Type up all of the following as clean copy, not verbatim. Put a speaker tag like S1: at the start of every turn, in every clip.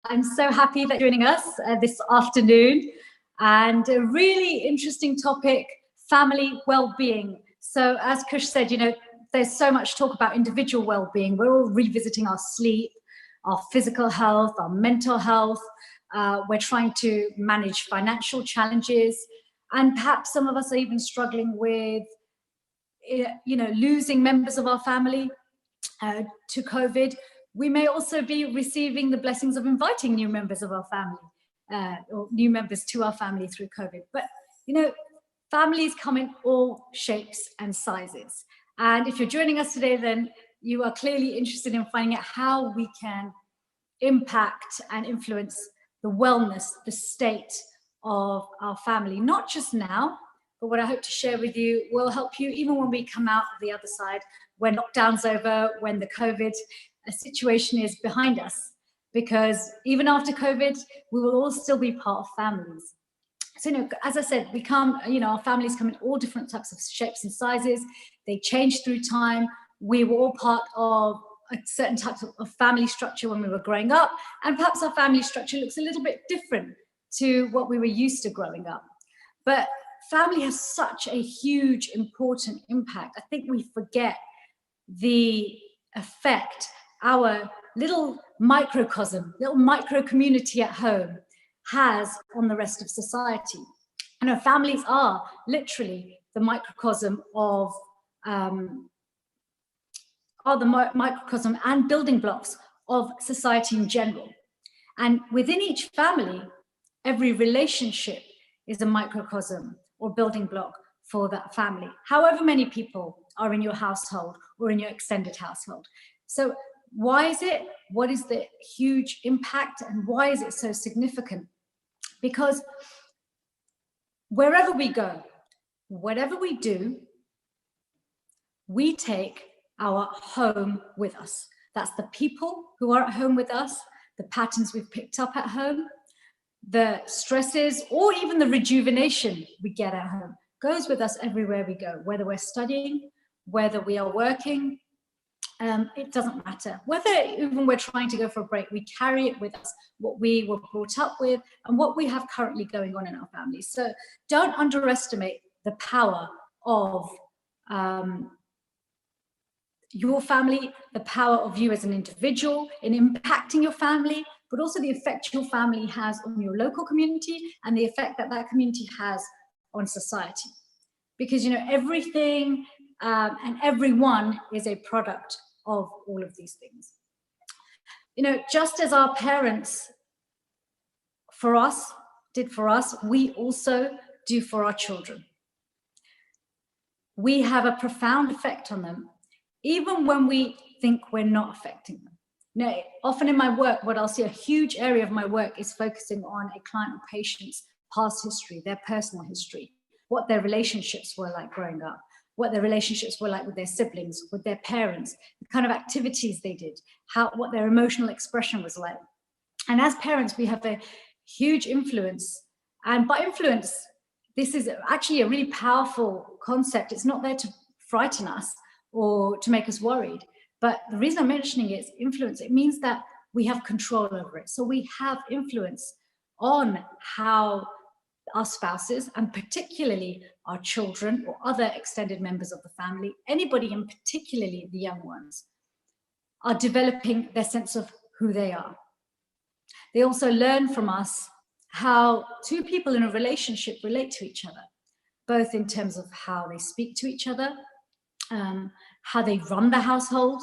S1: I'm so happy that you're joining us this afternoon, and a really interesting topic, family well-being. So as Kush said, there's so much talk about individual well-being. We're all revisiting our sleep, our physical health, our mental health. We're trying to manage financial challenges, and perhaps some of us are even struggling with, losing members of our family to COVID. We may also be receiving the blessings of inviting new members of our family, or new members to our family through COVID. But, families come in all shapes and sizes. And if you're joining us today, then you are clearly interested in finding out how we can impact and influence the wellness, the state of our family, not just now, but what I hope to share with you will help you even when we come out of the other side, when lockdown's over, when the COVID situation is behind us. Because even after COVID, we will all still be part of families. So, as I said, our families come in all different types of shapes and sizes. They change through time. We were all part of a certain type of family structure when we were growing up, and perhaps our family structure looks a little bit different to what we were used to growing up. But family has such a huge, important impact. I think we forget the effect our little microcosm, little micro community at home has on the rest of society. Families are literally the microcosm of microcosm and building blocks of society in general. And within each family, every relationship is a microcosm or building block for that family, however many people are in your household or in your extended household. So why is it? What is the huge impact, and why is it so significant? Because wherever we go, whatever we do, we take our home with us. That's the people who are at home with us, the patterns we've picked up at home, the stresses, or even the rejuvenation we get at home goes with us everywhere we go, whether we're studying, whether we are working, it doesn't matter. Whether even we're trying to go for a break, we carry it with us, what we were brought up with and what we have currently going on in our families. So don't underestimate the power of your family, the power of you as an individual in impacting your family, but also the effect your family has on your local community and the effect that that community has on society. Because, everything and everyone is a product of all of these things. Just as our parents did for us, we also do for our children. We have a profound effect on them, even when we think we're not affecting them. Often in my work, what I'll see, a huge area of my work is focusing on a client or patient's past history, their personal history, what their relationships were like growing up, what their relationships were like with their siblings, with their parents, the kind of activities they did, what their emotional expression was like. And as parents, we have a huge influence. And by influence, this is actually a really powerful concept. It's not there to frighten us or to make us worried. But the reason I'm mentioning it is influence. It means that we have control over it. So we have influence on how our spouses, and particularly our children or other extended members of the family, anybody, and particularly the young ones, are developing their sense of who they are. They also learn from us how two people in a relationship relate to each other, both in terms of how they speak to each other, how they run the household,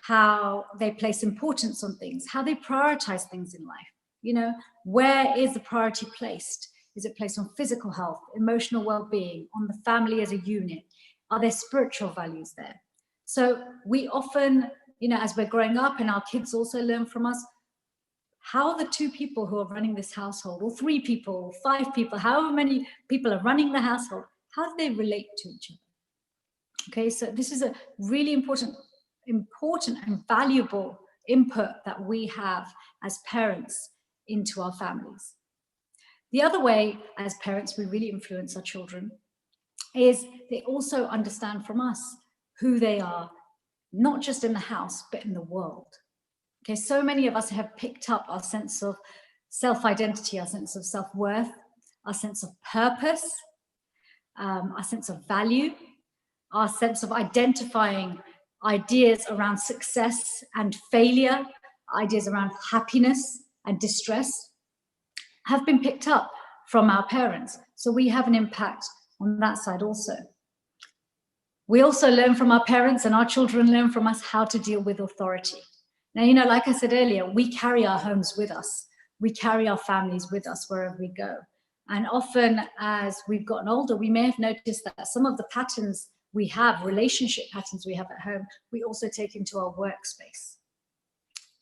S1: how they place importance on things, how they prioritize things in life. Where is the priority placed? Is it placed on physical health, emotional well-being, on the family as a unit? Are there spiritual values there? So we often, as we're growing up, and our kids also learn from us, how the two people who are running this household, or 3 people, or 5 people, however many people are running the household, how do they relate to each other? Okay, so this is a really important and valuable input that we have as parents into our families. The other way, as parents, we really influence our children is they also understand from us who they are, not just in the house, but in the world. Okay, so many of us have picked up our sense of self-identity, our sense of self-worth, our sense of purpose, our sense of value, our sense of identifying ideas around success and failure, ideas around happiness and distress, have been picked up from our parents. So we have an impact on that side also. We also learn from our parents, and our children learn from us how to deal with authority. Now, you know, like I said earlier, we carry our homes with us. We carry our families with us wherever we go. And often as we've gotten older, we may have noticed that some of the patterns we have, relationship patterns we have at home, we also take into our workspace.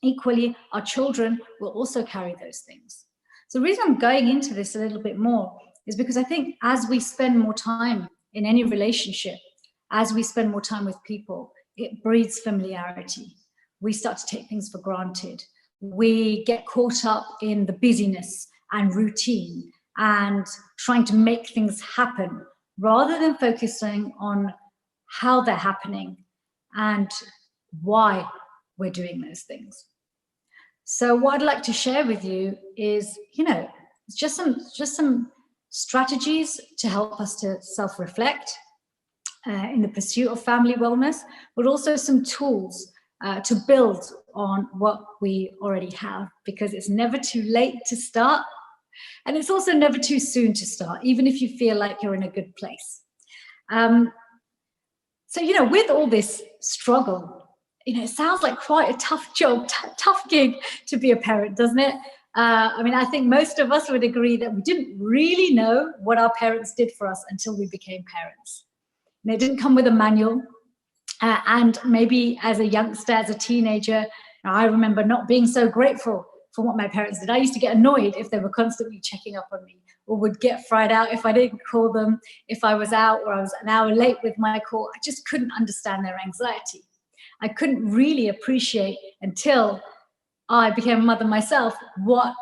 S1: Equally, our children will also carry those things. So the reason I'm going into this a little bit more is because I think as we spend more time in any relationship, as we spend more time with people, it breeds familiarity. We start to take things for granted. We get caught up in the busyness and routine and trying to make things happen rather than focusing on how they're happening and why we're doing those things. So what I'd like to share with you is, you know, just some strategies to help us to self-reflect in the pursuit of family wellness, but also some tools to build on what we already have, because it's never too late to start, and it's also never too soon to start, even if you feel like you're in a good place. So, you know, with all this struggle, you know, it sounds like quite a tough job, tough gig to be a parent, doesn't it? I mean, I think most of us would agree that we didn't really know what our parents did for us until we became parents. And it didn't come with a manual. And maybe as a youngster, as a teenager, I remember not being so grateful for what my parents did. I used to get annoyed if they were constantly checking up on me, or would get fried out if I didn't call them, if I was out or I was an hour late with my call. I just couldn't understand their anxiety. I couldn't really appreciate until I became a mother myself what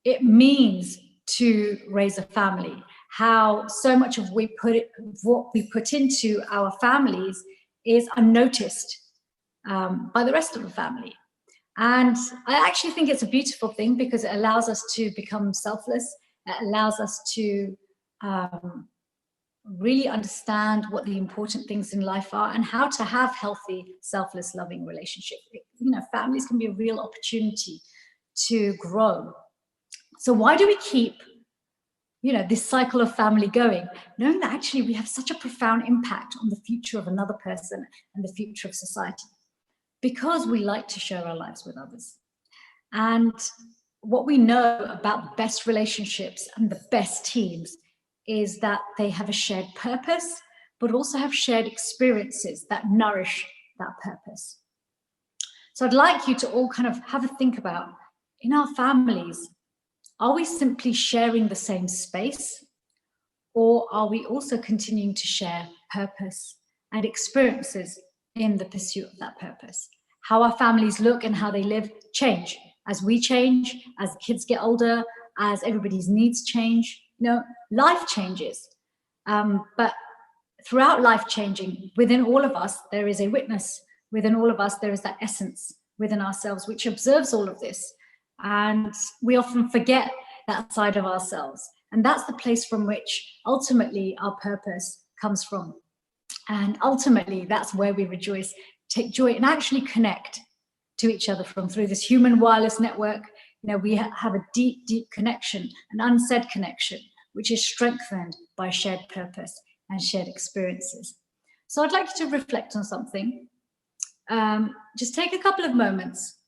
S1: it means to raise a family, how so much of what we put into our families is unnoticed by the rest of the family. And I actually think it's a beautiful thing because it allows us to become selfless. It allows us to really understand what the important things in life are and how to have healthy, selfless, loving relationships. You know, families can be a real opportunity to grow. So why do we keep, you know, this cycle of family going, knowing that actually we have such a profound impact on the future of another person and the future of society? Because we like to share our lives with others. And what we know about the best relationships and the best teams is that they have a shared purpose, but also have shared experiences that nourish that purpose. So I'd like you to all kind of have a think about, in our families, are we simply sharing the same space, or are we also continuing to share purpose and experiences in the pursuit of that purpose? How our families look and how they live change as we change, as kids get older, as everybody's needs change. You know, life changes. But throughout life changing, within all of us, there is a witness. Within all of us, there is that essence within ourselves which observes all of this. And we often forget that side of ourselves. And that's the place from which ultimately our purpose comes from. And ultimately, that's where we rejoice, take joy, and actually connect to each other from through this human wireless network. You know, we have a deep, deep connection, an unsaid connection, which is strengthened by shared purpose and shared experiences. So I'd like you to reflect on something. Just take a couple of moments.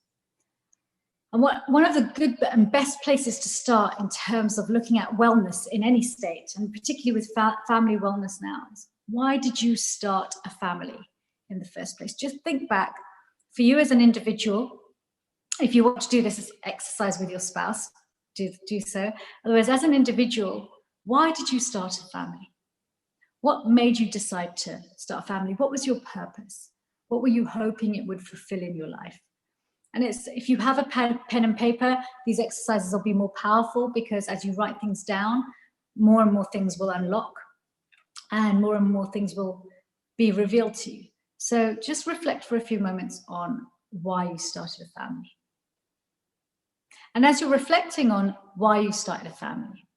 S1: And one of the good and best places to start in terms of looking at wellness in any state, and particularly with family wellness now, is why did you start a family in the first place? Just think back. For you as an individual, if you want to do this exercise with your spouse, do so. Otherwise, as an individual, why did you start a family? What made you decide to start a family? What was your purpose? What were you hoping it would fulfill in your life? And if you have a pen and paper, these exercises will be more powerful because as you write things down, more and more things will unlock and more things will be revealed to you. So just reflect for a few moments on why you started a family. And as you're reflecting on why you started a family,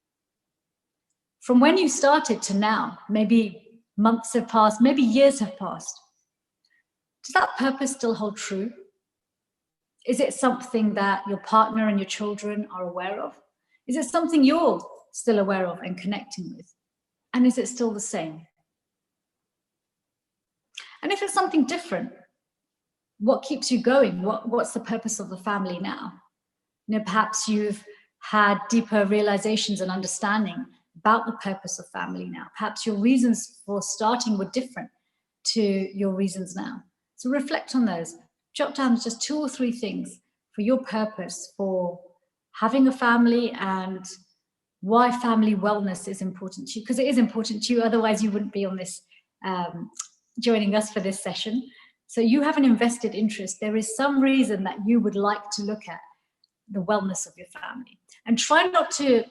S1: from when you started to now, maybe months have passed, maybe years have passed, does that purpose still hold true? Is it something that your partner and your children are aware of? Is it something you're still aware of and connecting with? And is it still the same? And if it's something different, what keeps you going? What's the purpose of the family now? Perhaps you've had deeper realizations and understanding about the purpose of family now. Perhaps your reasons for starting were different to your reasons now. So reflect on those. Jot down just 2 or 3 things for your purpose for having a family and why family wellness is important to you, because it is important to you, otherwise you wouldn't be on this, joining us for this session. So you have an invested interest. There is some reason that you would like to look at the wellness of your family. And try not to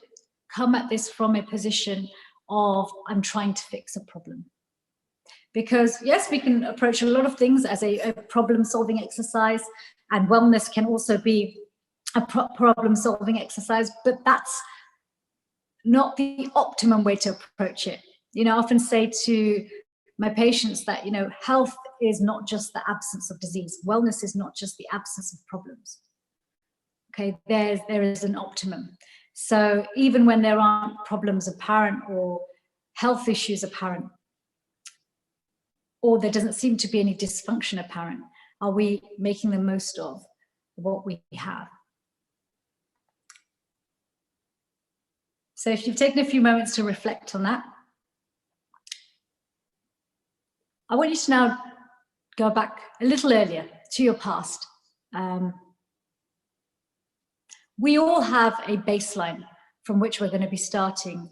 S1: come at this from a position of, I'm trying to fix a problem. Because yes, we can approach a lot of things as a problem-solving exercise, and wellness can also be a problem-solving exercise, but that's not the optimum way to approach it. I often say to my patients that, health is not just the absence of disease. Wellness is not just the absence of problems. Okay, there is an optimum. So even when there aren't problems apparent or health issues apparent, or there doesn't seem to be any dysfunction apparent, are we making the most of what we have? So if you've taken a few moments to reflect on that, I want you to now go back a little earlier to your past. We all have a baseline from which we're going to be starting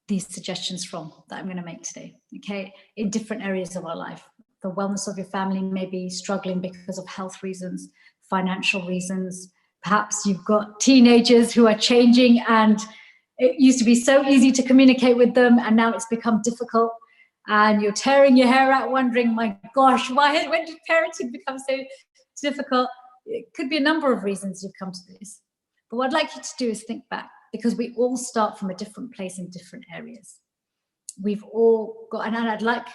S1: these suggestions from that I'm going to make today, okay, in different areas of our life. The wellness of your family may be struggling because of health reasons, financial reasons. Perhaps you've got teenagers who are changing and it used to be so easy to communicate with them and now it's become difficult and you're tearing your hair out wondering, my gosh, when did parenting become so difficult? It could be a number of reasons you've come to this. But what I'd like you to do is think back, because we all start from a different place in different areas. We've all got, and I'd like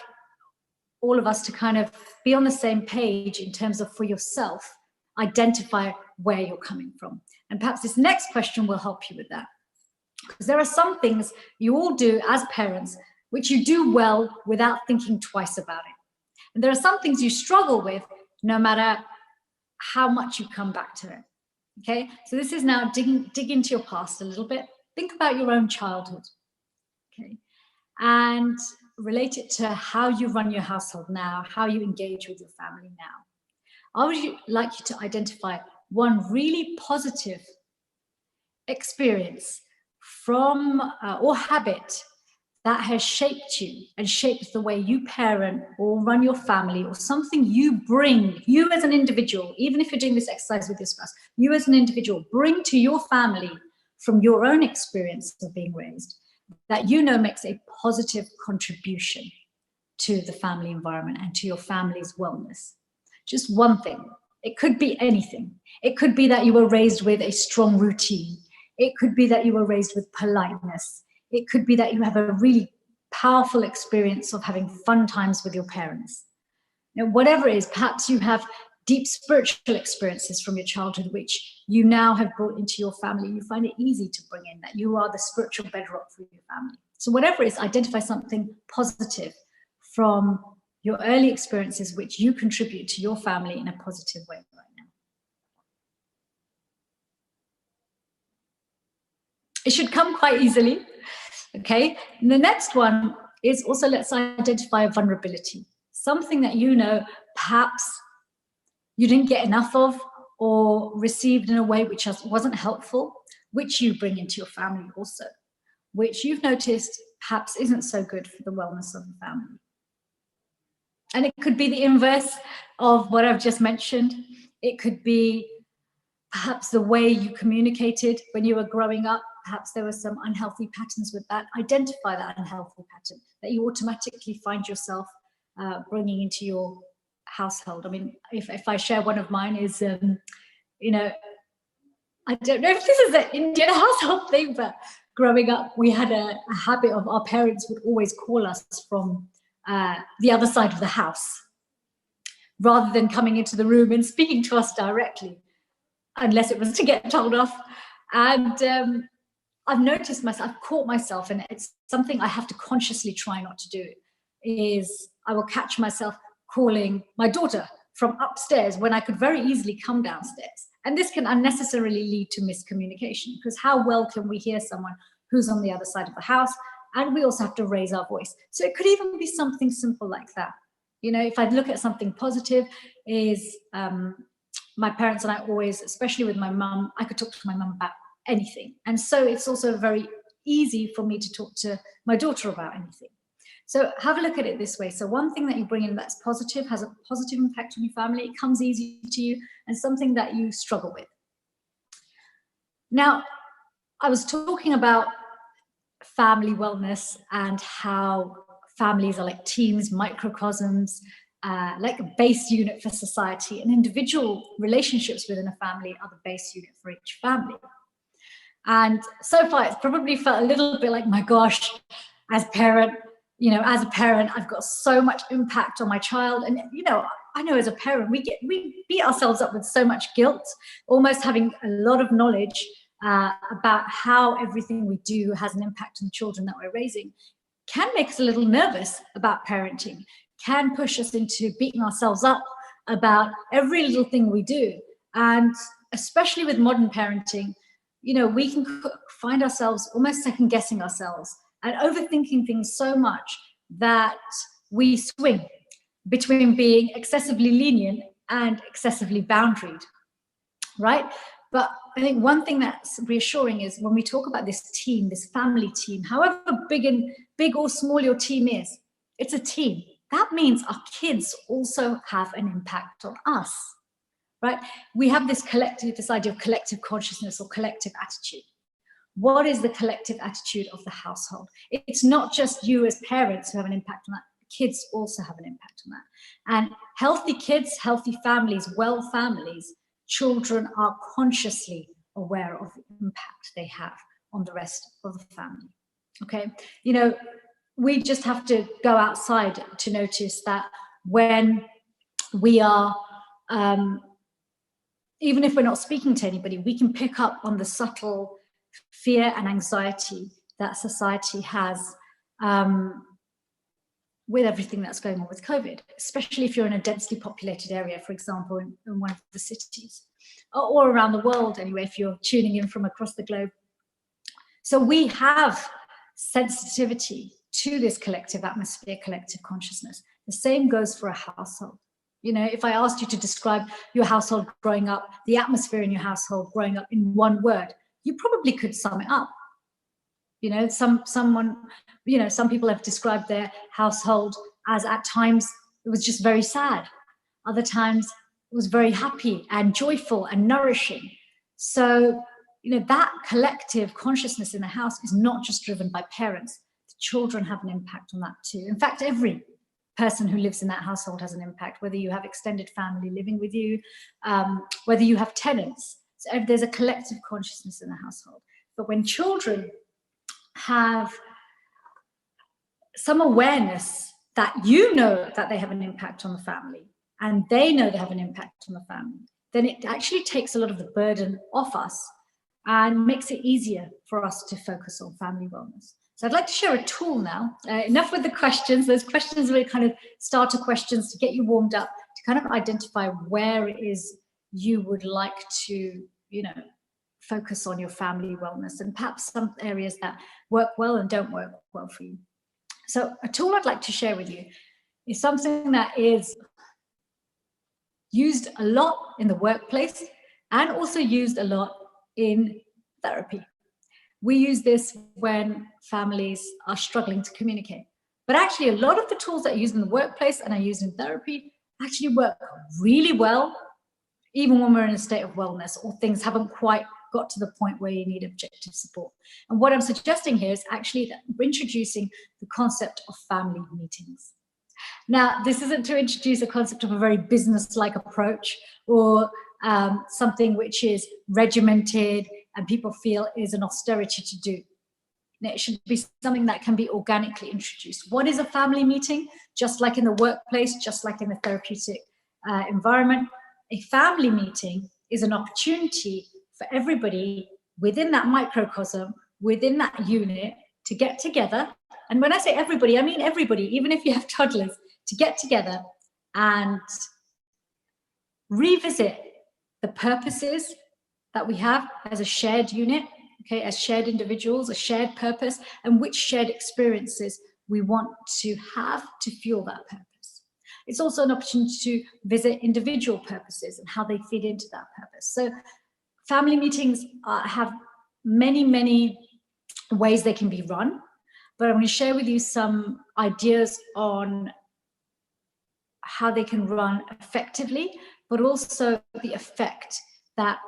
S1: all of us to kind of be on the same page in terms of, for yourself, identify where you're coming from. And perhaps this next question will help you with that. Because there are some things you all do as parents which you do well without thinking twice about it. And there are some things you struggle with no matter how much you come back to it. Okay, so this is now dig into your past a little bit. Think about your own childhood, okay, and relate it to how you run your household now, how you engage with your family now. I would like you to identify one really positive experience from or habit that has shaped you and shaped the way you parent or run your family, or something you bring, you as an individual, even if you're doing this exercise with your spouse, you as an individual bring to your family from your own experience of being raised, that makes a positive contribution to the family environment and to your family's wellness. Just one thing. It could be anything. It could be that you were raised with a strong routine. It could be that you were raised with politeness. It could be that you have a really powerful experience of having fun times with your parents. Whatever it is, perhaps you have deep spiritual experiences from your childhood, which you now have brought into your family. You find it easy to bring in, that you are the spiritual bedrock for your family. So whatever it is, identify something positive from your early experiences, which you contribute to your family in a positive way right now. It should come quite easily. Okay, and the next one is also, let's identify a vulnerability, something that perhaps you didn't get enough of or received in a way which wasn't helpful, which you bring into your family also, which you've noticed perhaps isn't so good for the wellness of the family. And it could be the inverse of what I've just mentioned. It could be perhaps the way you communicated when you were growing up. Perhaps there were some unhealthy patterns with that. Identify that unhealthy pattern that you automatically find yourself bringing into your household. I mean, if I share one of mine is, you know, I don't know if this is an Indian household thing, but growing up, we had a habit of our parents would always call us from the other side of the house, rather than coming into the room and speaking to us directly, unless it was to get told off. And I've noticed myself, I've caught myself, and it's something I have to consciously try not to do, is I will catch myself calling my daughter from upstairs when I could very easily come downstairs. And this can unnecessarily lead to miscommunication, because how well can we hear someone who's on the other side of the house? And we also have to raise our voice. So it could even be something simple like that. You know, if I look at something positive, is my parents and I always, especially with my mum, I could talk to my mum about anything. And so it's also very easy for me to talk to my daughter about anything. So have a look at it this way. So one thing that you bring in that's positive has a positive impact on your family. It comes easy to you, and something that you struggle with. Now, I was talking about family wellness and how families are like teams, microcosms, like a base unit for society, and individual relationships within a family are the base unit for each family. And so far, it's probably felt a little bit like, my gosh, as a parent, I've got so much impact on my child. And, I know as a parent, we beat ourselves up with so much guilt, almost having a lot of knowledge about how everything we do has an impact on the children that we're raising, can make us a little nervous about parenting, can push us into beating ourselves up about every little thing we do. And especially with modern parenting, we can find ourselves almost second guessing ourselves and overthinking things so much that we swing between being excessively lenient and excessively boundaried, right? But I think one thing that's reassuring is when we talk about this team, this family team, however big or small your team is, it's a team. That means our kids also have an impact on us, right? We have this idea of collective consciousness or collective attitude. What is the collective attitude of the household? It's not just you as parents who have an impact on that. Kids also have an impact on that. And healthy kids, healthy families, well families, children are consciously aware of the impact they have on the rest of the family. Okay, we just have to go outside to notice that when we are, even if we're not speaking to anybody, we can pick up on the subtle fear and anxiety that society has with everything that's going on with COVID, especially if you're in a densely populated area, for example, in one of the cities, or around the world anyway, if you're tuning in from across the globe. So we have sensitivity to this collective atmosphere, collective consciousness. The same goes for a household. If I asked you to describe your household growing up, the atmosphere in your household growing up in one word, you probably could sum it up. Some people have described their household as, at times, it was just very sad. Other times it was very happy and joyful and nourishing. So, that collective consciousness in the house is not just driven by parents. The children have an impact on that too. In fact, every person who lives in that household has an impact, whether you have extended family living with you, whether you have tenants. So there's a collective consciousness in the household. But when children have some awareness that that they have an impact on the family, and they know they have an impact on the family, then it actually takes a lot of the burden off us and makes it easier for us to focus on family wellness. So I'd like to share a tool now. Enough with the questions. Those questions are kind of starter questions to get you warmed up, to kind of identify where it is you would like to, focus on your family wellness, and perhaps some areas that work well and don't work well for you. So a tool I'd like to share with you is something that is used a lot in the workplace and also used a lot in therapy. We use this when families are struggling to communicate. But actually, a lot of the tools that are used in the workplace and are used in therapy actually work really well, even when we're in a state of wellness or things haven't quite got to the point where you need objective support. And what I'm suggesting here is actually that we're introducing the concept of family meetings. Now, this isn't to introduce a concept of a very business-like approach or something which is regimented and people feel is an austerity to do. It should be something that can be organically introduced. What is a family meeting? Just like in the workplace, just like in the therapeutic environment, a family meeting is an opportunity for everybody within that microcosm, within that unit, to get together. And when I say everybody, I mean everybody, even if you have toddlers, to get together and revisit the purposes that we have as a shared unit, okay, as shared individuals, a shared purpose, and which shared experiences we want to have to fuel that purpose. It's also an opportunity to visit individual purposes and how they feed into that purpose. So family meetings have many, many ways they can be run, but I'm going to share with you some ideas on how they can run effectively, but also the effect that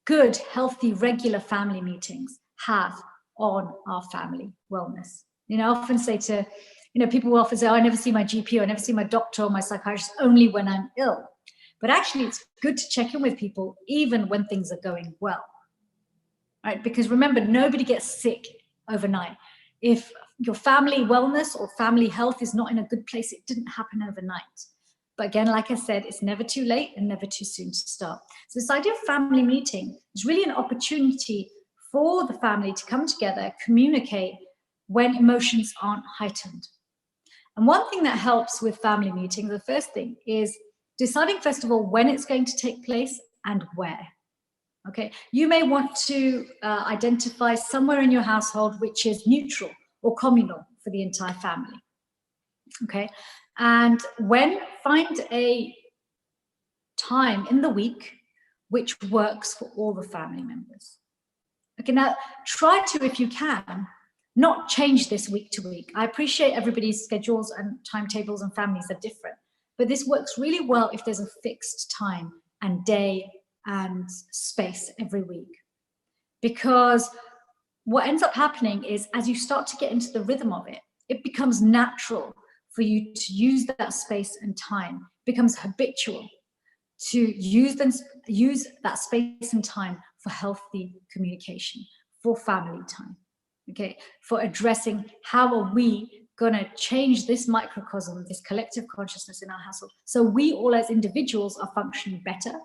S1: good, healthy, regular family meetings have on our family wellness. You know, I often say to, people will often say, oh, I never see my GP, or I never see my doctor or my psychiatrist, only when I'm ill. But actually, it's good to check in with people even when things are going well, right? Because remember, nobody gets sick overnight. If your family wellness or family health is not in a good place, it didn't happen overnight. But again, like I said, it's never too late and never too soon to start. So this idea of family meeting is really an opportunity for the family to come together, communicate when emotions aren't heightened. And one thing that helps with family meetings, the first thing is deciding, first of all, when it's going to take place and where. Okay, you may want to identify somewhere in your household which is neutral or communal for the entire family. Okay, and find a time in the week which works for all the family members. Okay, now try to, if you can, not change this week to week. I appreciate everybody's schedules and timetables and families are different, but this works really well if there's a fixed time and day and space every week. Because what ends up happening is, as you start to get into the rhythm of it, it becomes natural for you to use that space and time. It becomes habitual to use that space and time for healthy communication, for family time, okay, for addressing how are we going to change this microcosm, this collective consciousness in our household, so we all as individuals are functioning better.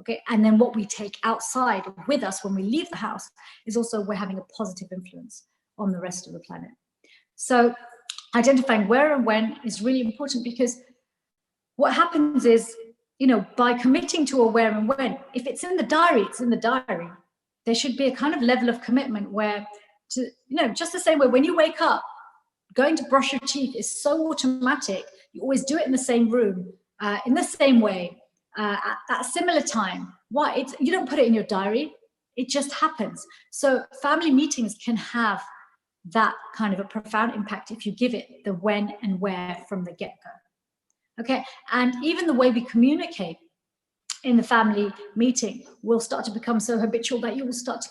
S1: Okay, and then what we take outside with us when we leave the house is also we're having a positive influence on the rest of the planet. So identifying where and when is really important, because what happens is, by committing to a where and when, if it's in the diary, it's in the diary. There should be a kind of level of commitment where, just the same way when you wake up, going to brush your teeth is so automatic. You always do it in the same room, in the same way. At a similar time. Why? You don't put it in your diary, it just happens. So family meetings can have that kind of a profound impact if you give it the when and where from the get-go. Okay, and even the way we communicate in the family meeting will start to become so habitual that you will start to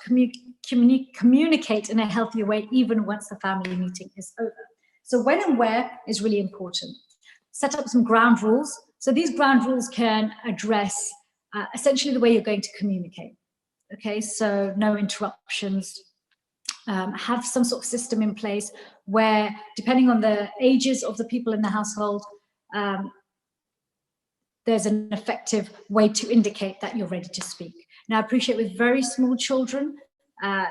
S1: communicate in a healthier way even once the family meeting is over. So when and where is really important. Set up some ground rules. So these ground rules can address essentially the way you're going to communicate. Okay, so no interruptions. Have some sort of system in place where, depending on the ages of the people in the household, there's an effective way to indicate that you're ready to speak. Now, I appreciate with very small children,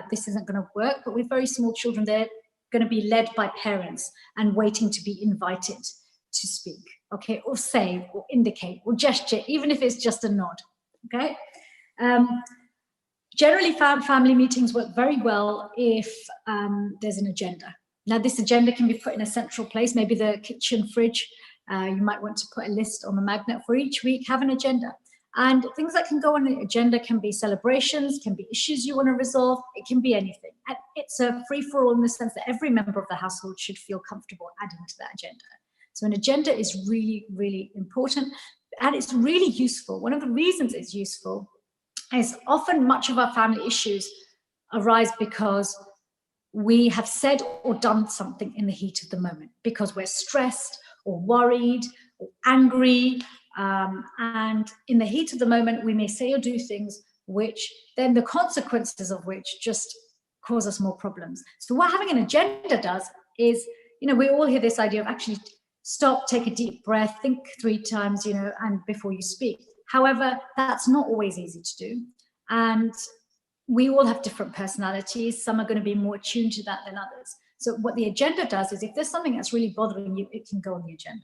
S1: this isn't going to work, but with very small children, they're going to be led by parents and waiting to be invited to speak, okay, or say, or indicate, or gesture, even if it's just a nod, okay? Generally, family meetings work very well if there's an agenda. Now, this agenda can be put in a central place, maybe the kitchen fridge. You might want to put a list on the magnet for each week, have an agenda. And things that can go on the agenda can be celebrations, can be issues you want to resolve, it can be anything. And it's a free-for-all in the sense that every member of the household should feel comfortable adding to that agenda. So an agenda is really, really important, and it's really useful. One of the reasons it's useful is often much of our family issues arise because we have said or done something in the heat of the moment, because we're stressed, or worried or angry. And in the heat of the moment, we may say or do things which then the consequences of which just cause us more problems. So what having an agenda does is, we all hear this idea of actually stop, take a deep breath, think 3 times, and before you speak. However, that's not always easy to do. And we all have different personalities. Some are going to be more attuned to that than others. So what the agenda does is if there's something that's really bothering you, it can go on the agenda.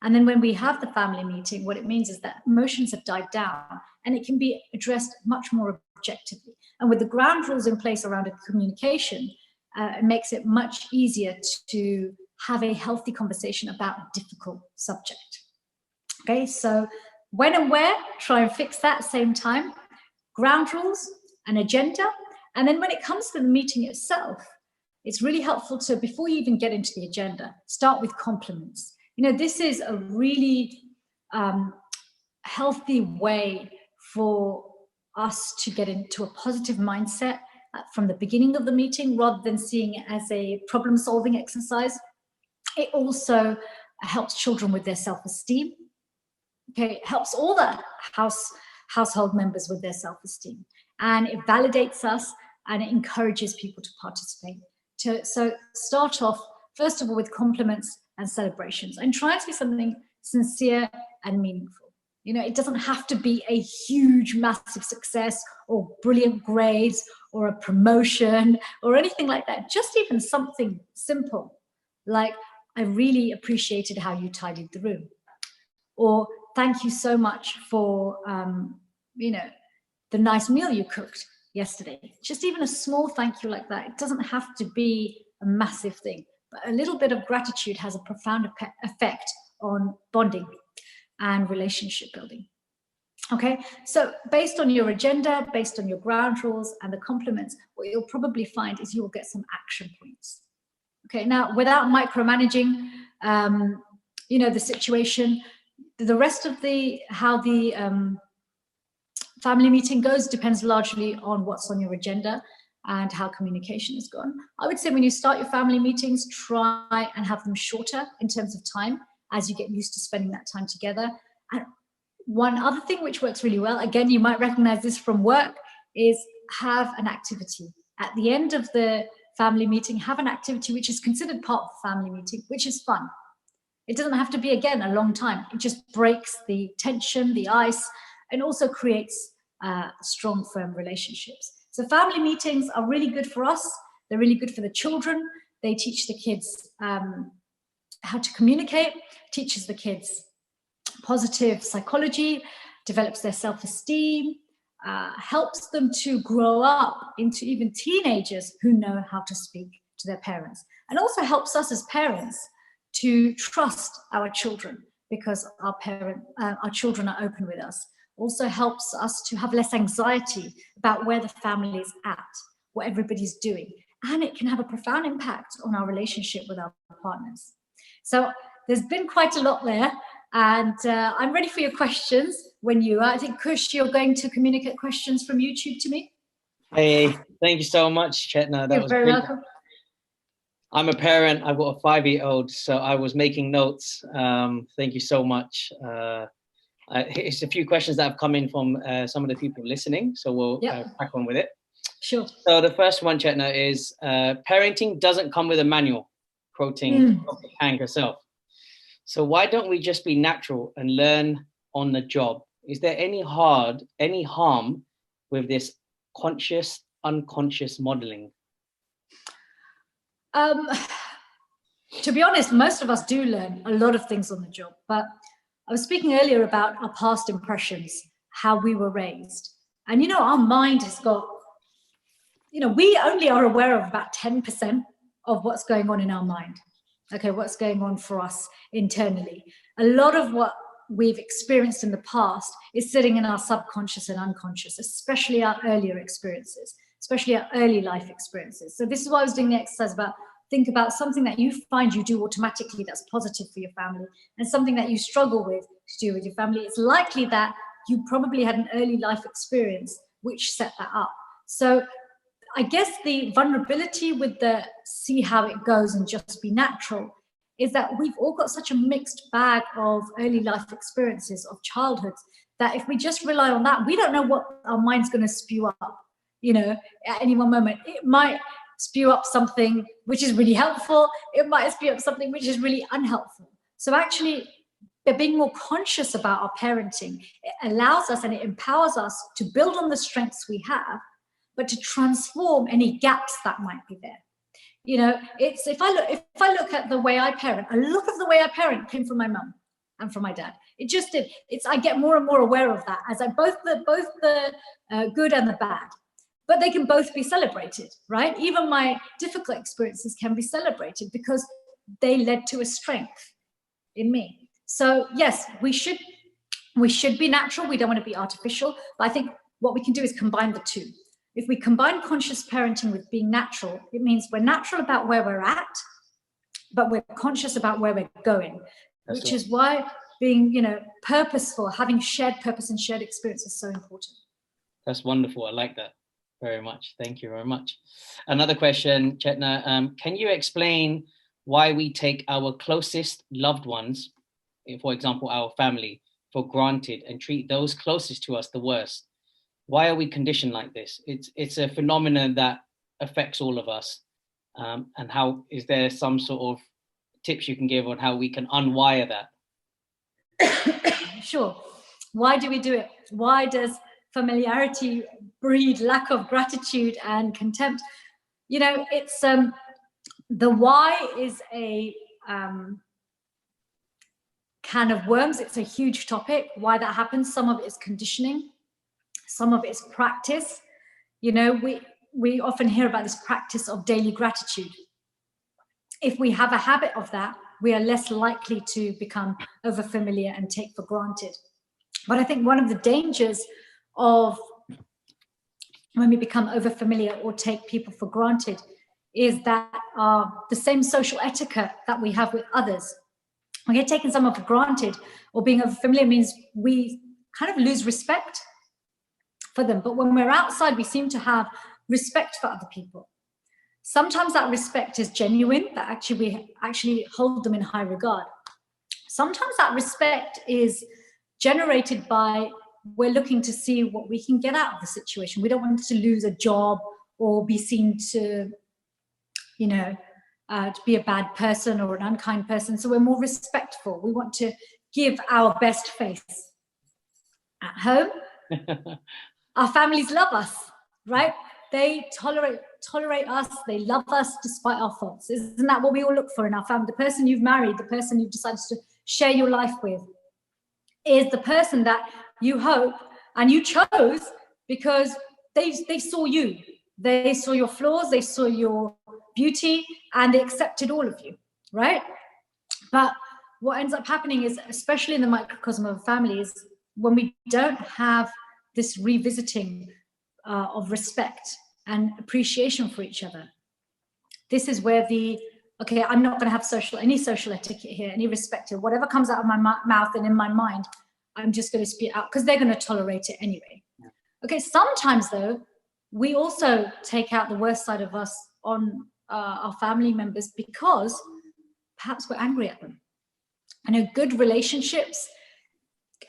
S1: And then when we have the family meeting, what it means is that emotions have died down and it can be addressed much more objectively. And with the ground rules in place around communication, it makes it much easier to have a healthy conversation about a difficult subject. Okay, so when and where, try and fix that at the same time. Ground rules, an agenda. And then when it comes to the meeting itself, it's really helpful to, before you even get into the agenda, start with compliments. This is a really healthy way for us to get into a positive mindset from the beginning of the meeting, rather than seeing it as a problem-solving exercise. It also helps children with their self-esteem. Okay, it helps all the household members with their self-esteem, and it validates us and it encourages people to participate. So start off, first of all, with compliments and celebrations, and try to be something sincere and meaningful. It doesn't have to be a huge, massive success or brilliant grades or a promotion or anything like that. Just even something simple, like, I really appreciated how you tidied the room, or thank you so much for, the nice meal you cooked yesterday. Just even a small thank you like that. It doesn't have to be a massive thing, but a little bit of gratitude has a profound effect on bonding and relationship building. Okay, so based on your agenda, based on your ground rules and the compliments, what you'll probably find is you will get some action points. Okay, now without micromanaging, the situation, the rest of how the family meeting goes depends largely on what's on your agenda and how communication has gone. I would say when you start your family meetings, try and have them shorter in terms of time as you get used to spending that time together. And one other thing which works really well, again, you might recognize this from work, is have an activity. At the end of the family meeting, have an activity which is considered part of the family meeting, which is fun. It doesn't have to be, again, a long time. It just breaks the tension, the ice, and also creates strong, firm relationships. So family meetings are really good for us. They're really good for the children. They teach the kids how to communicate, teaches the kids positive psychology, develops their self-esteem, helps them to grow up into even teenagers who know how to speak to their parents, and also helps us as parents to trust our children because our children are open with us. Also helps us to have less anxiety about where the family is at, what everybody's doing, and it can have a profound impact on our relationship with our partners. So there's been quite a lot there, and I'm ready for your questions when you are. I think, Kush, you're going to communicate questions from YouTube to me.
S2: Hey, thank you so much, Chetna.
S1: You're very welcome.
S2: I'm a parent. I've got a 5-year-old, so I was making notes. Thank you so much. It's a few questions that have come in from some of the people listening, so we'll crack on with it.
S1: Sure.
S2: So the first one, Chetna, is parenting doesn't come with a manual, quoting Dr. Kang herself. So why don't we just be natural and learn on the job? Is there any harm with this conscious, unconscious modeling?
S1: To be honest, most of us do learn a lot of things on the job, but I was speaking earlier about our past impressions, how we were raised. And, our mind has got, we only are aware of about 10% of what's going on in our mind. Okay, what's going on for us internally. A lot of what we've experienced in the past is sitting in our subconscious and unconscious, especially our earlier experiences, especially our early life experiences. So this is why I was doing the exercise about think about something that you find you do automatically that's positive for your family, and something that you struggle with to do with your family. It's likely that you probably had an early life experience which set that up. So I guess the vulnerability with the see how it goes and just be natural is that we've all got such a mixed bag of early life experiences of childhoods that if we just rely on that, we don't know what our mind's going to spew up, at any one moment. It might spew up something which is really helpful. It might spew up something which is really unhelpful. So actually, being more conscious about our parenting, it allows us and it empowers us to build on the strengths we have, but to transform any gaps that might be there. It's if I look at the way I parent, a lot of the way I parent came from my mum and from my dad. It just did. I get more and more aware of that as both the good and the bad, but they can both be celebrated, right? Even my difficult experiences can be celebrated because they led to a strength in me. So yes, we should be natural. We don't want to be artificial, but I think what we can do is combine the two. If we combine conscious parenting with being natural, it means we're natural about where we're at, but we're conscious about where we're going, which is why being, purposeful, having shared purpose and shared experience is so important.
S2: That's wonderful. I like that very much. Thank you very much. Another question, Chetna, can you explain why we take our closest loved ones, for example, our family, for granted and treat those closest to us the worst? Why are we conditioned like this? It's a phenomenon that affects all of us. And how is there some sort of tips you can give on how we can unwire that?
S1: Sure. Why do we do it? Why does familiarity breed lack of gratitude and contempt? It's the why is a can of worms. It's a huge topic. Why that happens? Some of it is conditioning. Some of it is practice. We often hear about this practice of daily gratitude. If we have a habit of that, we are less likely to become overfamiliar and take for granted. But I think one of the dangers of when we become overfamiliar or take people for granted is that the same social etiquette that we have with others, we get taken someone for granted, or being overfamiliar means we kind of lose respect for them. But when we're outside, we seem to have respect for other people. Sometimes that respect is genuine, that we actually hold them in high regard. Sometimes that respect is generated by we're looking to see what we can get out of the situation. We don't want to lose a job or be seen to be a bad person or an unkind person. So we're more respectful. We want to give our best face. At home, our families love us, right? They tolerate us. They love us despite our faults. Isn't that what we all look for in our family? The person you've married, the person you've decided to share your life with, is the person that you hope and you chose because they saw you. They saw your flaws, they saw your beauty, and they accepted all of you, right? But what ends up happening is, especially in the microcosm of a family, is when we don't have this revisiting of respect and appreciation for each other. This is where I'm not going to have any social etiquette here, any respect here. Whatever comes out of my mouth and in my mind, I'm just going to spew it out because they're going to tolerate it anyway. Okay, sometimes though, we also take out the worst side of us on our family members because perhaps we're angry at them. I know good relationships,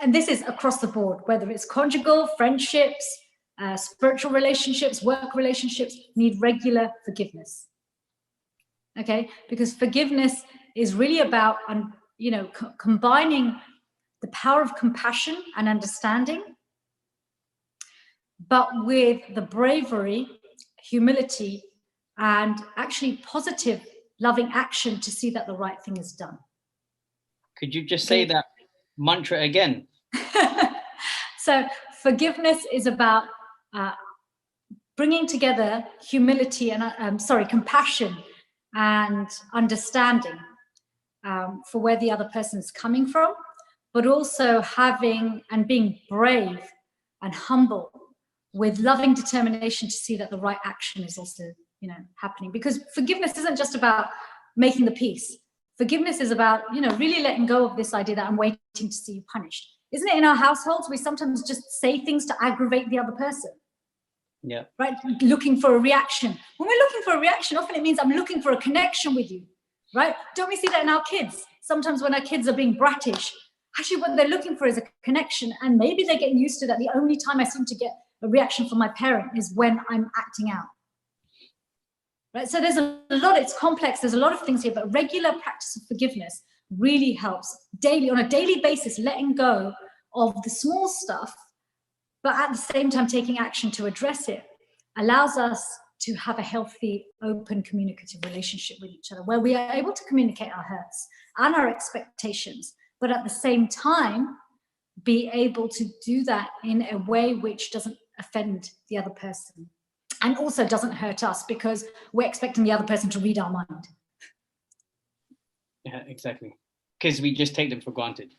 S1: and this is across the board, whether it's conjugal, friendships, spiritual relationships, work relationships, need regular forgiveness. Okay, because forgiveness is really about, combining the power of compassion and understanding, but with the bravery, humility, and actually positive, loving action to see that the right thing is done.
S2: Could you just say that mantra again?
S1: So forgiveness is about bringing together humility and compassion and understanding for where the other person is coming from, but also having and being brave and humble with loving determination to see that the right action is also, happening. Because forgiveness isn't just about making the peace. Forgiveness is about, really letting go of this idea that I'm waiting to see you punished. Isn't it in our households, we sometimes just say things to aggravate the other person?
S2: Yeah.
S1: Right? Looking for a reaction. When we're looking for a reaction, often it means I'm looking for a connection with you. right? Don't we see that in our kids? Sometimes when our kids are being brattish, actually what they're looking for is a connection, and maybe they're getting used to that. The only time I seem to get a reaction from my parent is when I'm acting out. Right? So there's a lot, it's complex, there's a lot of things here, but regular practice of forgiveness really helps daily, on a daily basis, letting go of the small stuff, but at the same time taking action to address it, allows us to have a healthy, open, communicative relationship with each other, where we are able to communicate our hurts and our expectations, but at the same time, be able to do that in a way which doesn't offend the other person and also doesn't hurt us, because we're expecting the other person to read our mind.
S2: Yeah, exactly. Because we just take them for granted.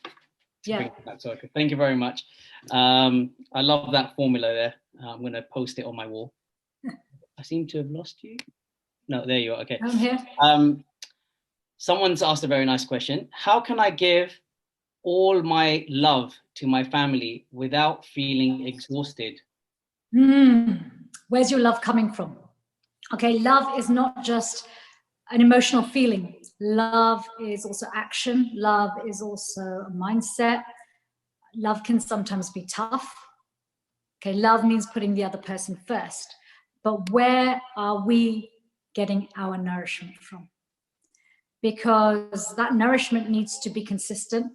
S1: Yeah.
S2: So thank you very much. I love that formula there. I'm going to post it on my wall. I seem to have lost you. No, there you are. Okay.
S1: I'm here.
S2: Someone's asked a very nice question. How can I give all my love to my family without feeling exhausted?
S1: Where's your love coming from? Okay, love is not just an emotional feeling. Love is also action. Love is also a mindset. Love can sometimes be tough. Okay, love means putting the other person first. But where are we getting our nourishment from? Because that nourishment needs to be consistent,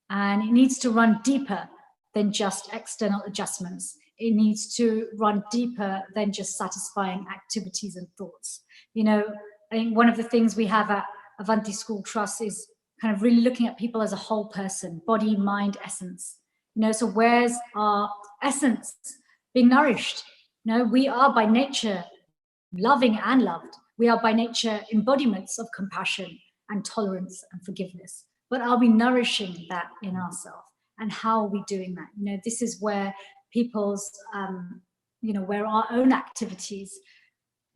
S1: and it needs to run deeper than just external adjustments. It needs to run deeper than just satisfying activities and thoughts. You know, I think one of the things we have at Avanti School Trust is kind of really looking at people as a whole person, body, mind, essence. You know, so where's our essence being nourished? You know, we are by nature loving and loved. We are by nature embodiments of compassion and tolerance and forgiveness. But are we nourishing that in ourselves? And how are we doing that? You know, this is where people's, you know, where our own activities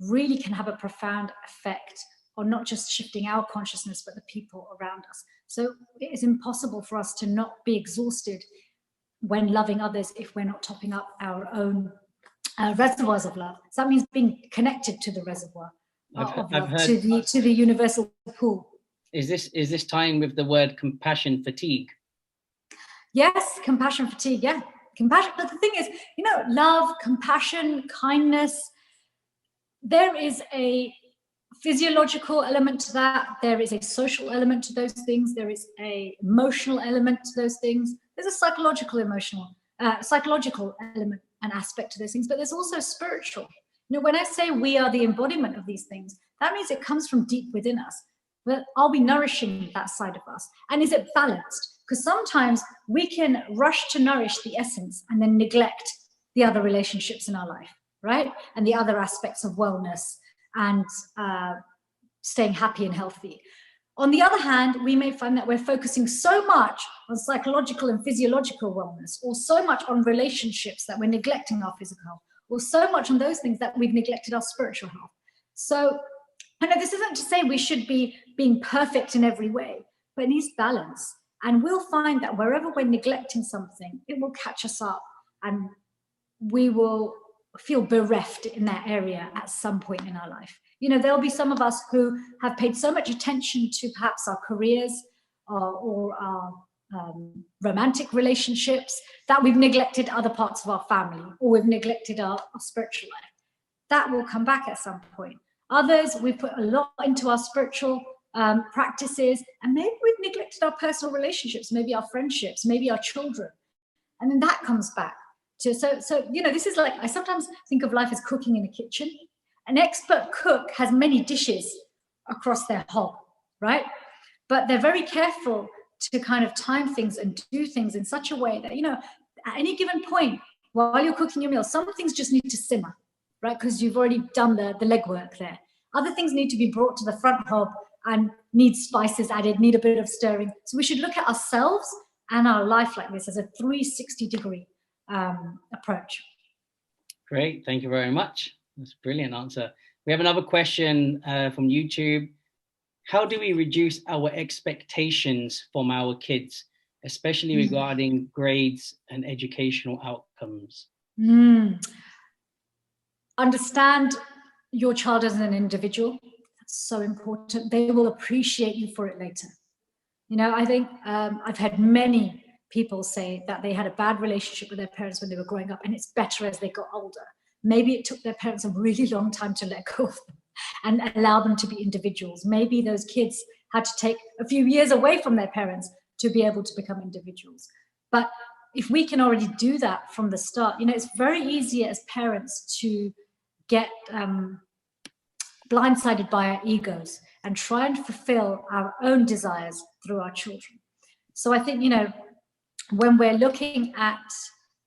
S1: really can have a profound effect on not just shifting our consciousness, but the people around us. So it is impossible for us to not be exhausted when loving others if we're not topping up our own reservoirs of love. So that means being connected to the reservoir of love, to the universal pool.
S2: Is this tying with the word compassion fatigue?
S1: Yes, compassion fatigue, yeah. Compassion, but the thing is, you know, love, compassion, kindness, there is a physiological element to that. There is a social element to those things. There is a emotional element to those things. There's a psychological element and aspect to those things, but there's also spiritual. You know, when I say we are the embodiment of these things, that means it comes from deep within us. But are we nourishing that side of us? And is it balanced? Because sometimes we can rush to nourish the essence and then neglect the other relationships in our life, right? And the other aspects of wellness and staying happy and healthy. On the other hand, we may find that we're focusing so much on psychological and physiological wellness, or so much on relationships that we're neglecting our physical health, or so much on those things that we've neglected our spiritual health. So I know this isn't to say we should be being perfect in every way, but it needs balance. And we'll find that wherever we're neglecting something, it will catch us up, and we will feel bereft in that area at some point in our life. You know, there'll be some of us who have paid so much attention to perhaps our careers or our romantic relationships that we've neglected other parts of our family, or we've neglected our spiritual life. That will come back at some point. Others, we've put a lot into our spiritual practices, and maybe we've neglected our personal relationships, maybe our friendships, maybe our children. And then that comes back to, so you know, this is like, I sometimes think of life as cooking in a kitchen. An expert cook has many dishes across their hob, right? But they're very careful to kind of time things and do things in such a way that, you know, at any given point, while you're cooking your meal, some things just need to simmer, right? Because you've already done the legwork there. Other things need to be brought to the front hob and need spices added, need a bit of stirring. So we should look at ourselves and our life like this as a 360-degree approach.
S2: Great, thank you very much. That's a brilliant answer. We have another question from YouTube. How do we reduce our expectations from our kids, especially regarding grades and educational outcomes?
S1: Understand your child as an individual. That's so important. They will appreciate you for it later. You know, I think I've had many people say that they had a bad relationship with their parents when they were growing up, and it's better as they got older. Maybe it took their parents a really long time to let go of them and allow them to be individuals. Maybe those kids had to take a few years away from their parents to be able to become individuals. But if we can already do that from the start, you know, it's very easy as parents to get blindsided by our egos and try and fulfill our own desires through our children. So I think, you know, when we're looking at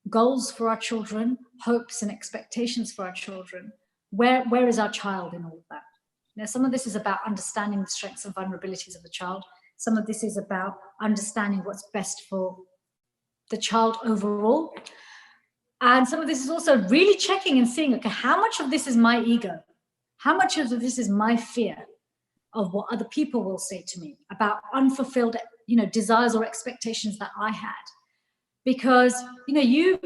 S1: goals for our children, hopes and expectations for our children, where is our child in all of that? Now, some of this is about understanding the strengths and vulnerabilities of the child. Some of this is about understanding what's best for the child overall. And some of this is also really checking and seeing, okay, how much of this is my ego? How much of this is my fear of what other people will say to me about unfulfilled, you know, desires or expectations that I had? Because, you know, you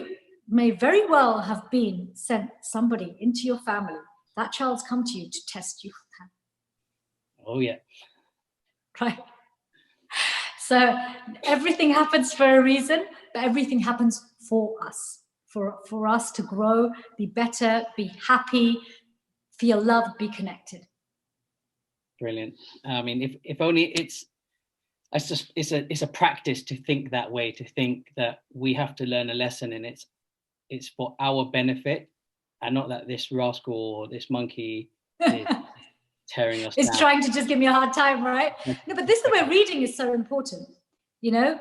S1: may very well have been sent somebody into your family. That child's come to you to test you.
S2: Oh, yeah.
S1: Right. So everything happens for a reason, but everything happens for us, for us to grow, be better, be happy, feel loved, be connected.
S2: Brilliant. I mean, if only it's a practice to think that way, to think that we have to learn a lesson and it's for our benefit, and not that this rascal or this monkey is tearing us down.
S1: It's trying to just give me a hard time, right? No, but this is the way reading is so important. You know,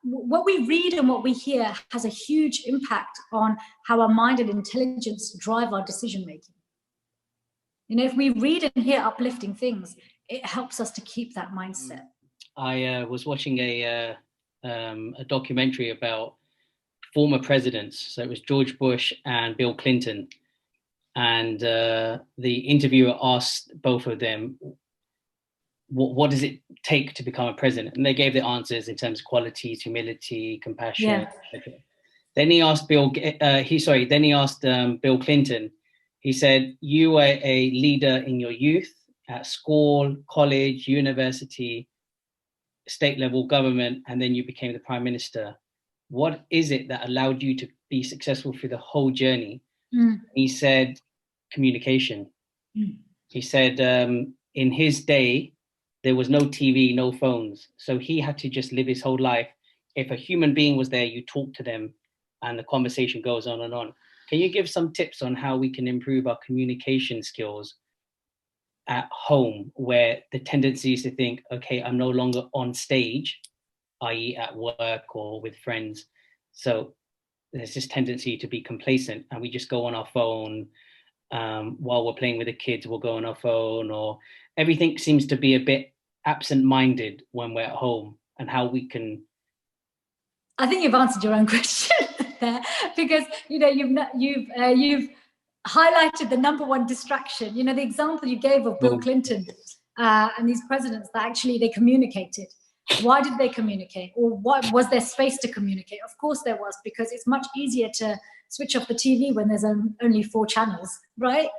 S1: what we read and what we hear has a huge impact on how our mind and intelligence drive our decision making. You know, if we read and hear uplifting things, it helps us to keep that mindset.
S2: I was watching a documentary about former presidents. So it was George Bush and Bill Clinton. And the interviewer asked both of them, what does it take to become a president? And they gave their answers in terms of qualities, humility, compassion, etc. Then he asked Bill Clinton. He said, you were a leader in your youth, at school, college, university, state level government, and then you became the prime minister. What is it that allowed you to be successful through the whole journey? He said, communication. He said, in his day, there was no TV, no phones. So he had to just live his whole life. If a human being was there, you talk to them and the conversation goes on and on. Can you give some tips on how we can improve our communication skills at home, where the tendency is to think, okay, I'm no longer on stage, i.e. at work or with friends. So there's this tendency to be complacent and we just go on our phone while we're playing with the kids, we'll go on our phone, or everything seems to be a bit absent-minded when we're at home, and how we can...
S1: I think you've answered your own question there, because, you know, you've highlighted the number one distraction. You know, the example you gave of Bill Clinton and these presidents, that actually they communicated. Why did they communicate? Or what was there space to communicate? Of course there was, because it's much easier to switch off the TV when there's only 4 channels, right?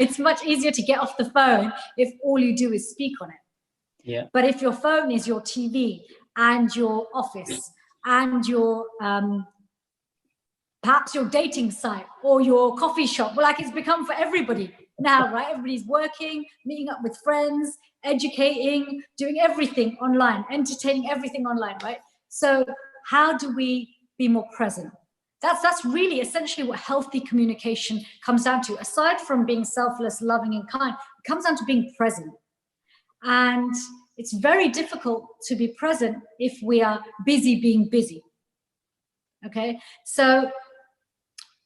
S1: It's much easier to get off the phone if all you do is speak on it.
S2: Yeah.
S1: But if your phone is your TV and your office and your perhaps your dating site or your coffee shop, well, like, it's become for everybody now, right? Everybody's working, meeting up with friends, educating, doing everything online, entertaining, everything online, right? So how do we be more present? That's really essentially what healthy communication comes down to. Aside from being selfless, loving, and kind, it comes down to being present. And it's very difficult to be present if we are busy being busy. Okay, so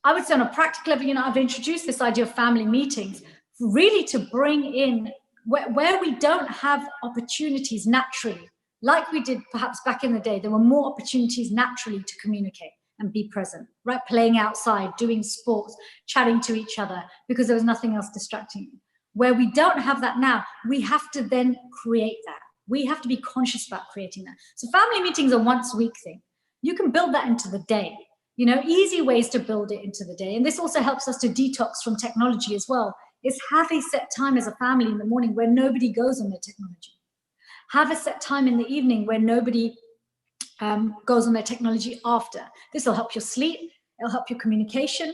S1: I would say on a practical level, you know, I've introduced this idea of family meetings really to bring in where we don't have opportunities naturally, like we did perhaps back in the day. There were more opportunities naturally to communicate and be present, right? Playing outside, doing sports, chatting to each other, because there was nothing else distracting you. Where we don't have that now, we have to then create that. We have to be conscious about creating that. So family meetings are once a week thing. You can build that into the day. You know, easy ways to build it into the day. And this also helps us to detox from technology as well. is have a set time as a family in the morning where nobody goes on their technology. Have a set time in the evening where nobody goes on their technology after. This will help your sleep. It'll help your communication.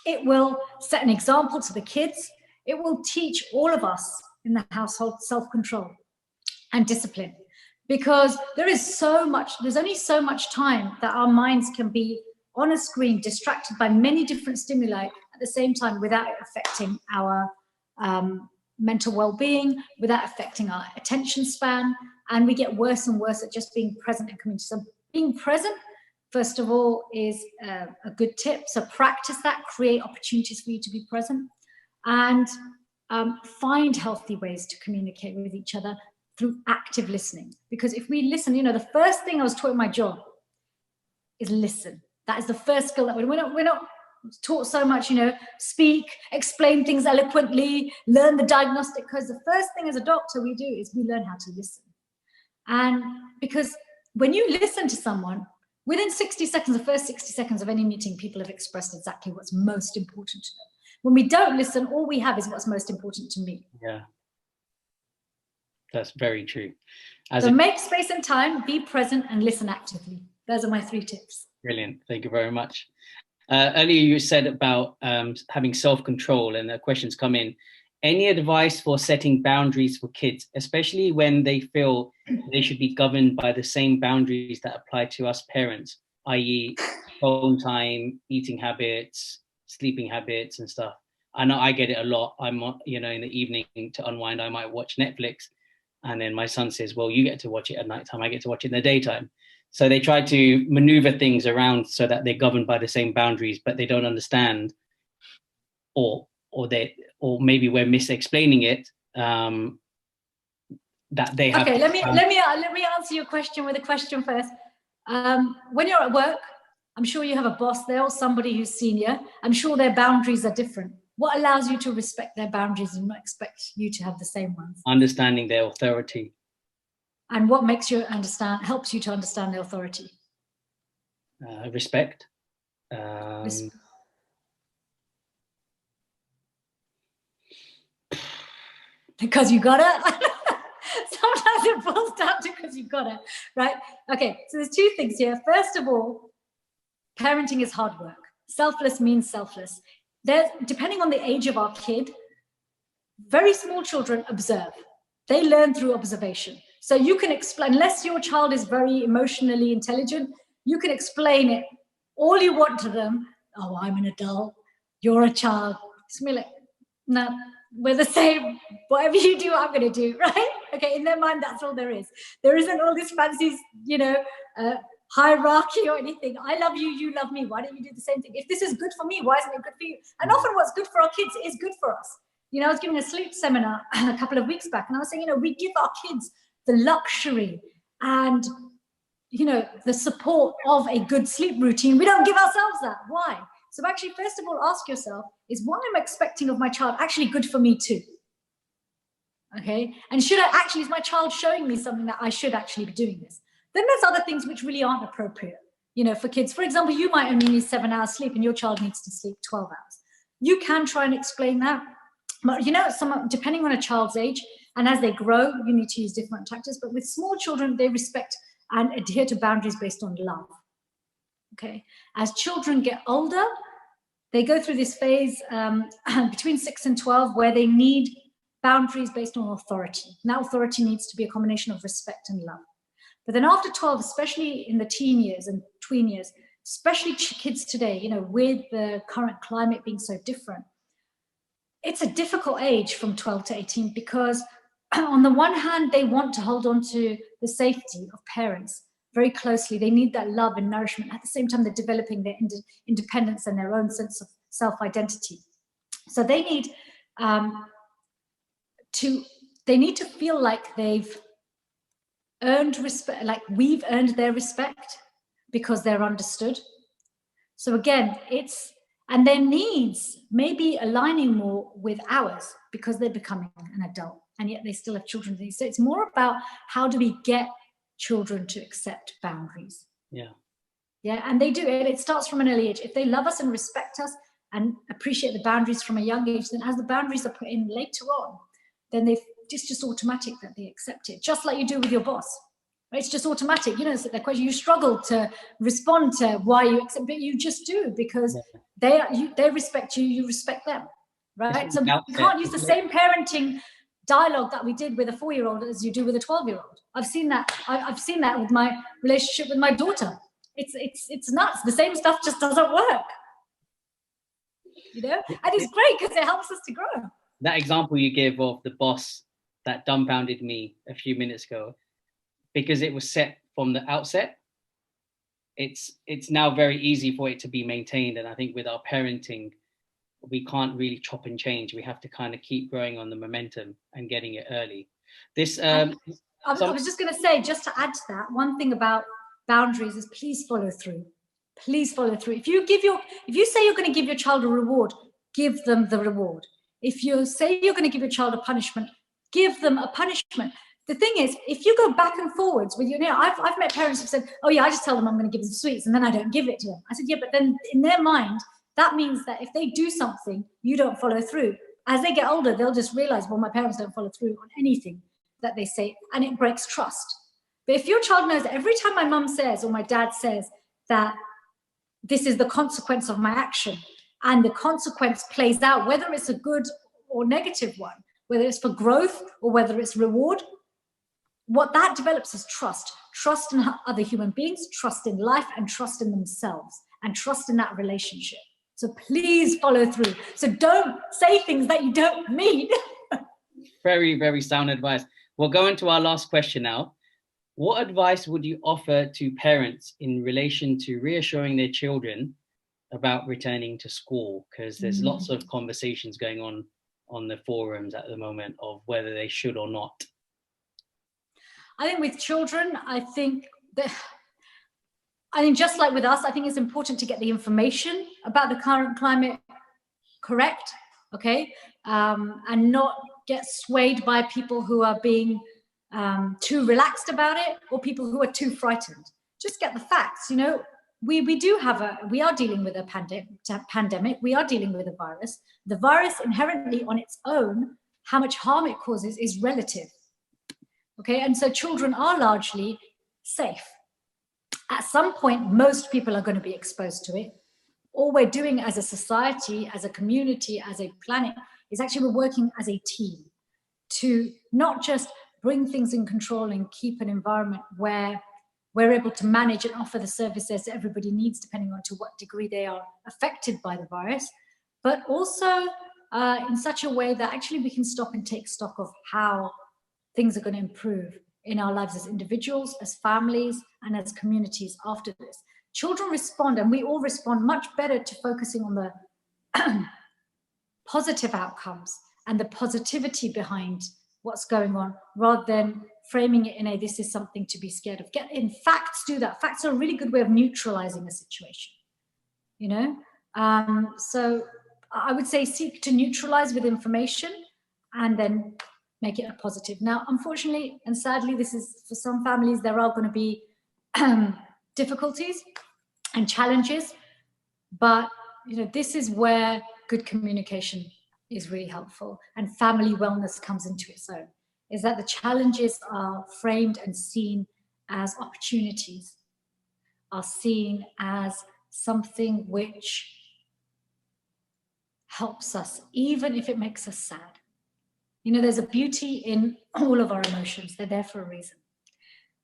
S1: It will set an example to the kids. It will teach all of us in the household self-control and discipline, because there's only so much time that our minds can be on a screen, distracted by many different stimuli at the same time without it affecting our mental well-being, without affecting our attention span, and we get worse and worse at just being present in community. So being present, first of all, is a good tip. So practice that, create opportunities for you to be present, and find healthy ways to communicate with each other through active listening. Because if we listen, the first thing I was taught in my job is listen. That is the first skill that we're not taught so much, speak, explain things eloquently, learn the diagnostic codes. The first thing as a doctor we do is we learn how to listen. And because when you listen to someone, within 60 seconds, the first 60 seconds of any meeting, people have expressed exactly what's most important to them. When we don't listen, all we have is what's most important to me.
S2: Yeah, that's very true.
S1: So make space and time, be present, and listen actively. Those are my 3 tips.
S2: Brilliant. Thank you very much. Earlier you said about having self-control, and the questions come in. Any advice for setting boundaries for kids, especially when they feel they should be governed by the same boundaries that apply to us parents, i.e. phone time, eating habits, sleeping habits and stuff? I know I get it a lot. I'm, in the evening to unwind, I might watch Netflix, and then my son says, well, you get to watch it at nighttime, I get to watch it in the daytime. So they try to maneuver things around so that they're governed by the same boundaries, but they don't understand, or maybe we're mis-explaining it, that they have.
S1: Okay, let me answer your question with a question first. When you're at work, I'm sure you have a boss there or somebody who's senior. I'm sure their boundaries are different. What allows you to respect their boundaries and not expect you to have the same ones?
S2: Understanding their authority.
S1: And what helps you to understand their authority?
S2: Respect.
S1: Because you got it. Sometimes it boils down to because you got it, right? Okay, so there's 2 things here. First of all, parenting is hard work. Selfless means selfless. Depending on the age of our kid, very small children observe. They learn through observation. So you can explain, unless your child is very emotionally intelligent, you can explain it all you want to them. Oh, I'm an adult. You're a child. It's me like, no, we're the same. Whatever you do, I'm going to do, right? Okay, in their mind, that's all there is. There isn't all this fancy, hierarchy or anything. I love you, you love me. Why don't you do the same thing? If this is good for me, why isn't it good for you? And often what's good for our kids is good for us. I was giving a sleep seminar a couple of weeks back, and I was saying, we give our kids the luxury and, the support of a good sleep routine. We don't give ourselves that. Why? So actually, first of all, ask yourself, is what I'm expecting of my child actually good for me too? Okay. And is my child showing me something that I should actually be doing this? Then there's other things which really aren't appropriate, for kids. For example, you might only need 7 hours sleep and your child needs to sleep 12 hours. You can try and explain that. But, depending on a child's age and as they grow, you need to use different tactics. But with small children, they respect and adhere to boundaries based on love. Okay. As children get older, they go through this phase between 6 and 12 where they need boundaries based on authority. And that authority needs to be a combination of respect and love. But then after 12, especially in the teen years and tween years, especially kids today, with the current climate being so different, it's a difficult age from 12 to 18 because on the one hand, they want to hold on to the safety of parents very closely. They need that love and nourishment. At the same time, they're developing their independence and their own sense of self-identity. So they need to feel like they've earned respect, like we've earned their respect because they're understood. So again, and their needs may be aligning more with ours because they're becoming an adult and yet they still have children. So it's more about how do we get children to accept boundaries.
S2: Yeah.
S1: And they do it. It starts from an early age. If they love us and respect us and appreciate the boundaries from a young age, then as the boundaries are put in later on, then it's just automatic that they accept it, just like you do with your boss. It's just automatic. It's the question. You struggle to respond to why you accept, but you just do, because they respect you, you respect them, right? So you can't use the same parenting dialogue that we did with a 4-year-old as you do with a 12-year-old. I've seen that. I've seen that with my relationship with my daughter. It's nuts. The same stuff just doesn't work. And it's great because it helps us to grow.
S2: That example you gave of the boss that dumbfounded me a few minutes ago, because it was set from the outset, it's now very easy for it to be maintained. And I think with our parenting, we can't really chop and change. We have to kind of keep growing on the momentum and getting it early. I
S1: was just going to say, just to add to that, one thing about boundaries is please follow through. Please follow through. If you say you're going to give your child a reward, give them the reward. If you say you're going to give your child a punishment, give them a punishment. The thing is, if you go back and forwards with I've met parents who've said, oh yeah, I just tell them I'm going to give them sweets and then I don't give it to them. I said, yeah, but then in their mind, that means that if they do something, you don't follow through. As they get older, they'll just realize, well, my parents don't follow through on anything that they say, and it breaks trust. But if your child knows that every time my mum says or my dad says that this is the consequence of my action, and the consequence plays out, whether it's a good or negative one, whether it's for growth or whether it's reward, what that develops is trust in other human beings, trust in life, and trust in themselves, and trust in that relationship. So please follow through. So don't say things that you don't mean.
S2: Very, very sound advice. We'll go into our last question now. What advice would you offer to parents in relation to reassuring their children about returning to school? Because there's lots of conversations going on the forums at the moment of whether they should or not.
S1: I think with children, I think just like with us, I think it's important to get the information about the current climate correct, okay? And not get swayed by people who are being too relaxed about it, or people who are too frightened. Just get the facts. We are dealing with a pandemic. We are dealing with a virus. The virus inherently on its own, how much harm it causes is relative. Okay, and so children are largely safe. At some point, most people are going to be exposed to it. All we're doing as a society, as a community, as a planet, is actually we're working as a team to not just bring things in control and keep an environment where we're able to manage and offer the services that everybody needs, depending on to what degree they are affected by the virus, but also in such a way that actually we can stop and take stock of how things are going to improve in our lives as individuals, as families, and as communities after this. Children respond, and we all respond much better to focusing on the positive outcomes and the positivity behind what's going on, rather than framing it in a, this is something to be scared of. Facts do that. Facts are a really good way of neutralizing a situation, So I would say seek to neutralize with information and then make it a positive. Now, unfortunately and sadly, this is for some families, there are going to be difficulties and challenges, but this is where good communication is really helpful, and family wellness comes into its own, is that the challenges are framed and seen as opportunities, are seen as something which helps us, even if it makes us sad. There's a beauty in all of our emotions. They're there for a reason.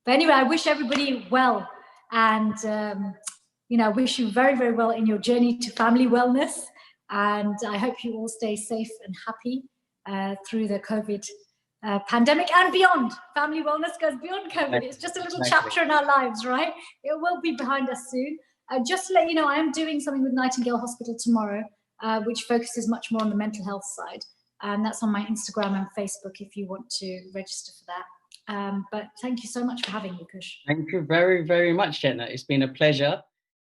S1: But anyway, I wish everybody well, and I wish you very, very well in your journey to family wellness. And I hope you all stay safe and happy through the COVID pandemic and beyond. Family wellness goes beyond COVID. It's just a little chapter in our lives, right? It will be behind us soon. Just to let you know, I am doing something with Nightingale Hospital tomorrow, which focuses much more on the mental health side. And that's on my Instagram and Facebook if you want to register for that. But thank you so much for having me, Kush.
S2: Thank you very, very much, Chetna. It's been a pleasure.